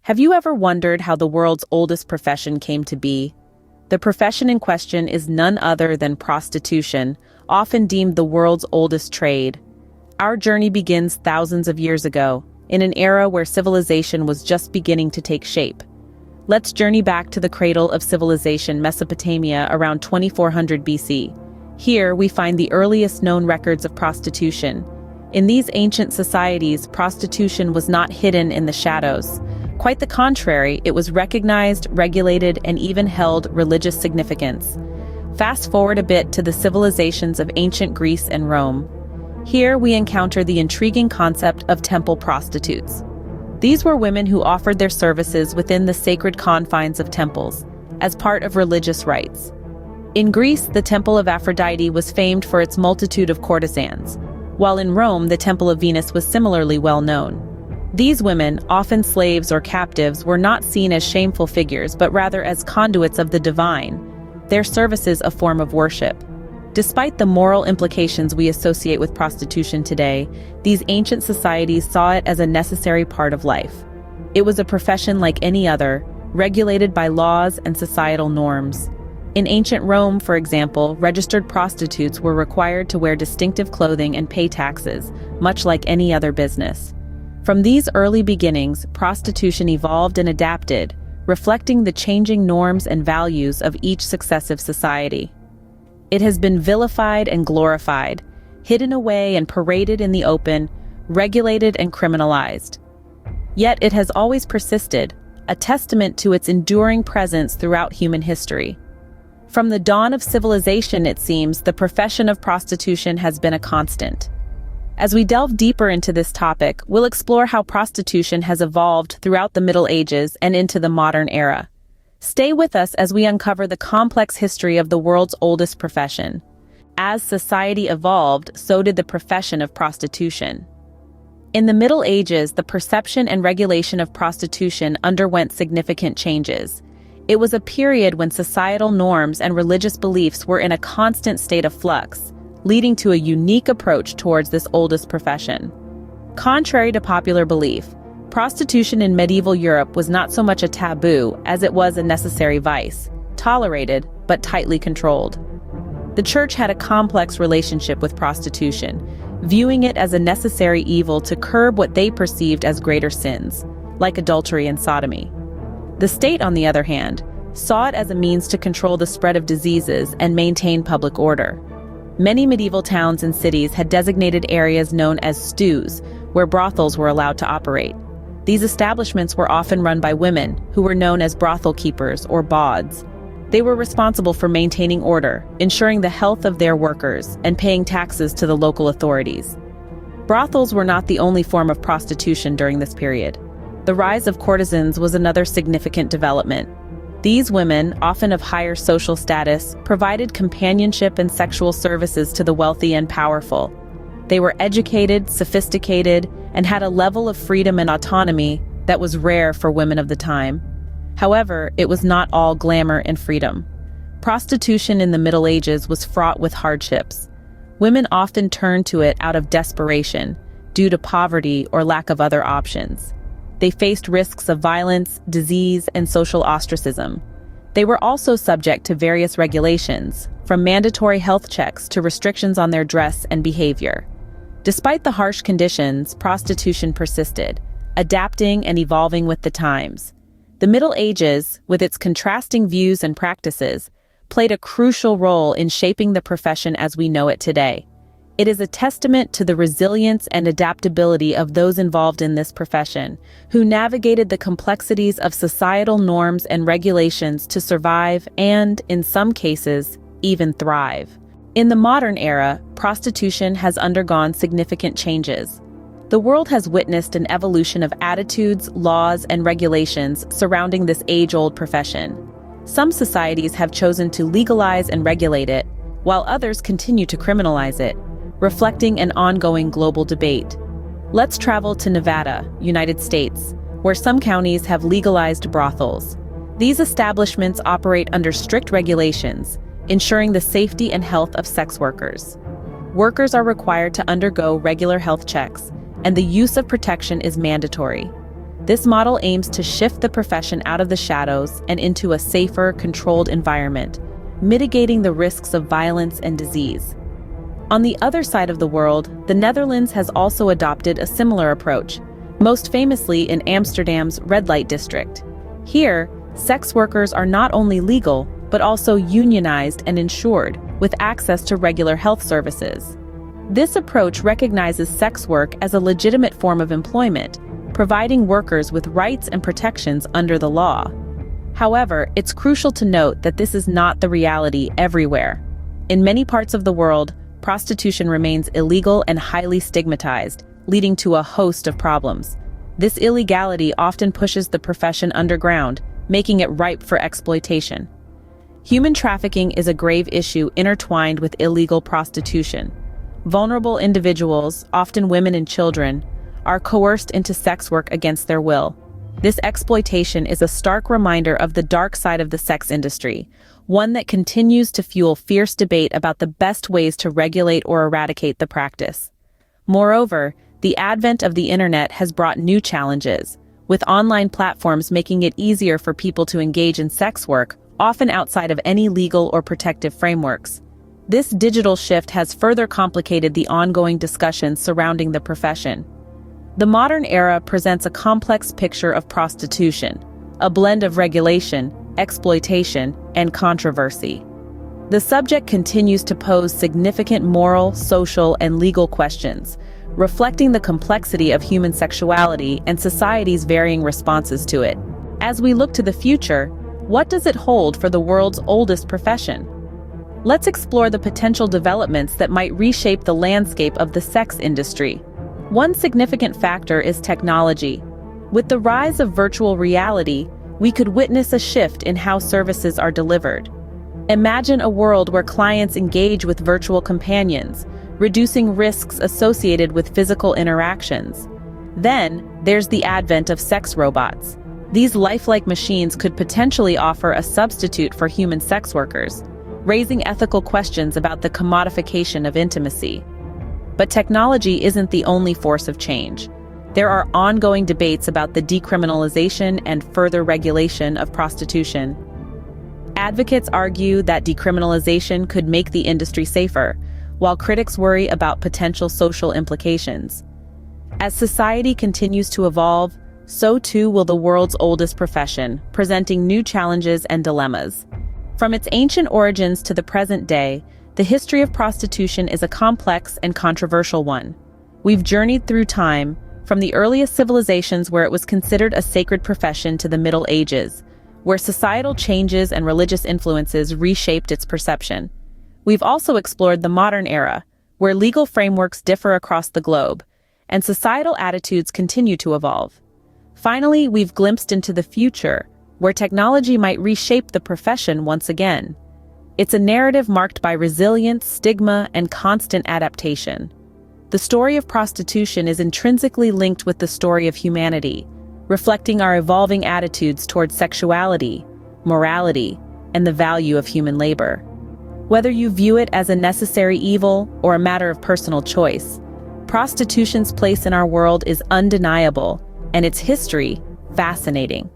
Have you ever wondered how the world's oldest profession came to be? The profession in question is none other than prostitution, often deemed the world's oldest trade. Our journey begins thousands of years ago, in an era where civilization was just beginning to take shape. Let's journey back to the cradle of civilization, Mesopotamia, around 2400 BC. Here, we find the earliest known records of prostitution. In these ancient societies, prostitution was not hidden in the shadows. Quite the contrary, it was recognized, regulated, and even held religious significance. Fast forward a bit to the civilizations of ancient Greece and Rome. Here we encounter the intriguing concept of temple prostitutes. These were women who offered their services within the sacred confines of temples, as part of religious rites. In Greece, the Temple of Aphrodite was famed for its multitude of courtesans, while in Rome, the Temple of Venus was similarly well known. These women, often slaves or captives, were not seen as shameful figures, but rather as conduits of the divine, their services a form of worship. Despite the moral implications we associate with prostitution today, these ancient societies saw it as a necessary part of life. It was a profession like any other, regulated by laws and societal norms. In ancient Rome, for example, registered prostitutes were required to wear distinctive clothing and pay taxes, much like any other business. From these early beginnings, prostitution evolved and adapted, reflecting the changing norms and values of each successive society. It has been vilified and glorified, hidden away and paraded in the open, regulated and criminalized. Yet it has always persisted, a testament to its enduring presence throughout human history. From the dawn of civilization, it seems, the profession of prostitution has been a constant. As we delve deeper into this topic, we'll explore how prostitution has evolved throughout the Middle Ages and into the modern era. Stay with us as we uncover the complex history of the world's oldest profession. As society evolved, so did the profession of prostitution. In the Middle Ages, the perception and regulation of prostitution underwent significant changes. It was a period when societal norms and religious beliefs were in a constant state of flux, leading to a unique approach towards this oldest profession. Contrary to popular belief, prostitution in medieval Europe was not so much a taboo as it was a necessary vice, tolerated but tightly controlled. The church had a complex relationship with prostitution, viewing it as a necessary evil to curb what they perceived as greater sins, like adultery and sodomy. The state, on the other hand, saw it as a means to control the spread of diseases and maintain public order. Many medieval towns and cities had designated areas known as stews, where brothels were allowed to operate. These establishments were often run by women, who were known as brothel keepers or bawds. They were responsible for maintaining order, ensuring the health of their workers, and paying taxes to the local authorities. Brothels were not the only form of prostitution during this period. The rise of courtesans was another significant development. These women, often of higher social status, provided companionship and sexual services to the wealthy and powerful. They were educated, sophisticated, and had a level of freedom and autonomy that was rare for women of the time. However, it was not all glamour and freedom. Prostitution in the Middle Ages was fraught with hardships. Women often turned to it out of desperation, due to poverty or lack of other options. They faced risks of violence, disease, and social ostracism. They were also subject to various regulations, from mandatory health checks to restrictions on their dress and behavior. Despite the harsh conditions, prostitution persisted, adapting and evolving with the times. The Middle Ages, with its contrasting views and practices, played a crucial role in shaping the profession as we know it today. It is a testament to the resilience and adaptability of those involved in this profession, who navigated the complexities of societal norms and regulations to survive and, in some cases, even thrive. In the modern era, prostitution has undergone significant changes. The world has witnessed an evolution of attitudes, laws, and regulations surrounding this age-old profession. Some societies have chosen to legalize and regulate it, while others continue to criminalize it, reflecting an ongoing global debate. Let's travel to Nevada, United States, where some counties have legalized brothels. These establishments operate under strict regulations, ensuring the safety and health of sex workers. Workers are required to undergo regular health checks, and the use of protection is mandatory. This model aims to shift the profession out of the shadows and into a safer, controlled environment, mitigating the risks of violence and disease. On the other side of the world, the Netherlands has also adopted a similar approach, most famously in Amsterdam's red light district. Here, sex workers are not only legal, but also unionized and insured, with access to regular health services. This approach recognizes sex work as a legitimate form of employment, providing workers with rights and protections under the law. However, it's crucial to note that this is not the reality everywhere. In many parts of the world, prostitution remains illegal and highly stigmatized, leading to a host of problems. This illegality often pushes the profession underground, making it ripe for exploitation. Human trafficking is a grave issue intertwined with illegal prostitution. Vulnerable individuals, often women and children, are coerced into sex work against their will. This exploitation is a stark reminder of the dark side of the sex industry, one that continues to fuel fierce debate about the best ways to regulate or eradicate the practice. Moreover, the advent of the internet has brought new challenges, with online platforms making it easier for people to engage in sex work, often outside of any legal or protective frameworks. This digital shift has further complicated the ongoing discussions surrounding the profession. The modern era presents a complex picture of prostitution, a blend of regulation, exploitation, and controversy. The subject continues to pose significant moral, social, and legal questions, reflecting the complexity of human sexuality and society's varying responses to it. As we look to the future, what does it hold for the world's oldest profession? Let's explore the potential developments that might reshape the landscape of the sex industry. One significant factor is technology. With the rise of virtual reality, we could witness a shift in how services are delivered. Imagine a world where clients engage with virtual companions, reducing risks associated with physical interactions. Then, there's the advent of sex robots. These lifelike machines could potentially offer a substitute for human sex workers, raising ethical questions about the commodification of intimacy. But technology isn't the only force of change. There are ongoing debates about the decriminalization and further regulation of prostitution. Advocates argue that decriminalization could make the industry safer, while critics worry about potential social implications. As society continues to evolve, so too will the world's oldest profession, presenting new challenges and dilemmas. From its ancient origins to the present day, the history of prostitution is a complex and controversial one. We've journeyed through time, from the earliest civilizations where it was considered a sacred profession to the Middle Ages, where societal changes and religious influences reshaped its perception. We've also explored the modern era, where legal frameworks differ across the globe, and societal attitudes continue to evolve. Finally, we've glimpsed into the future, where technology might reshape the profession once again. It's a narrative marked by resilience, stigma, and constant adaptation. The story of prostitution is intrinsically linked with the story of humanity, reflecting our evolving attitudes towards sexuality, morality, and the value of human labor. Whether you view it as a necessary evil or a matter of personal choice, prostitution's place in our world is undeniable, and its history fascinating.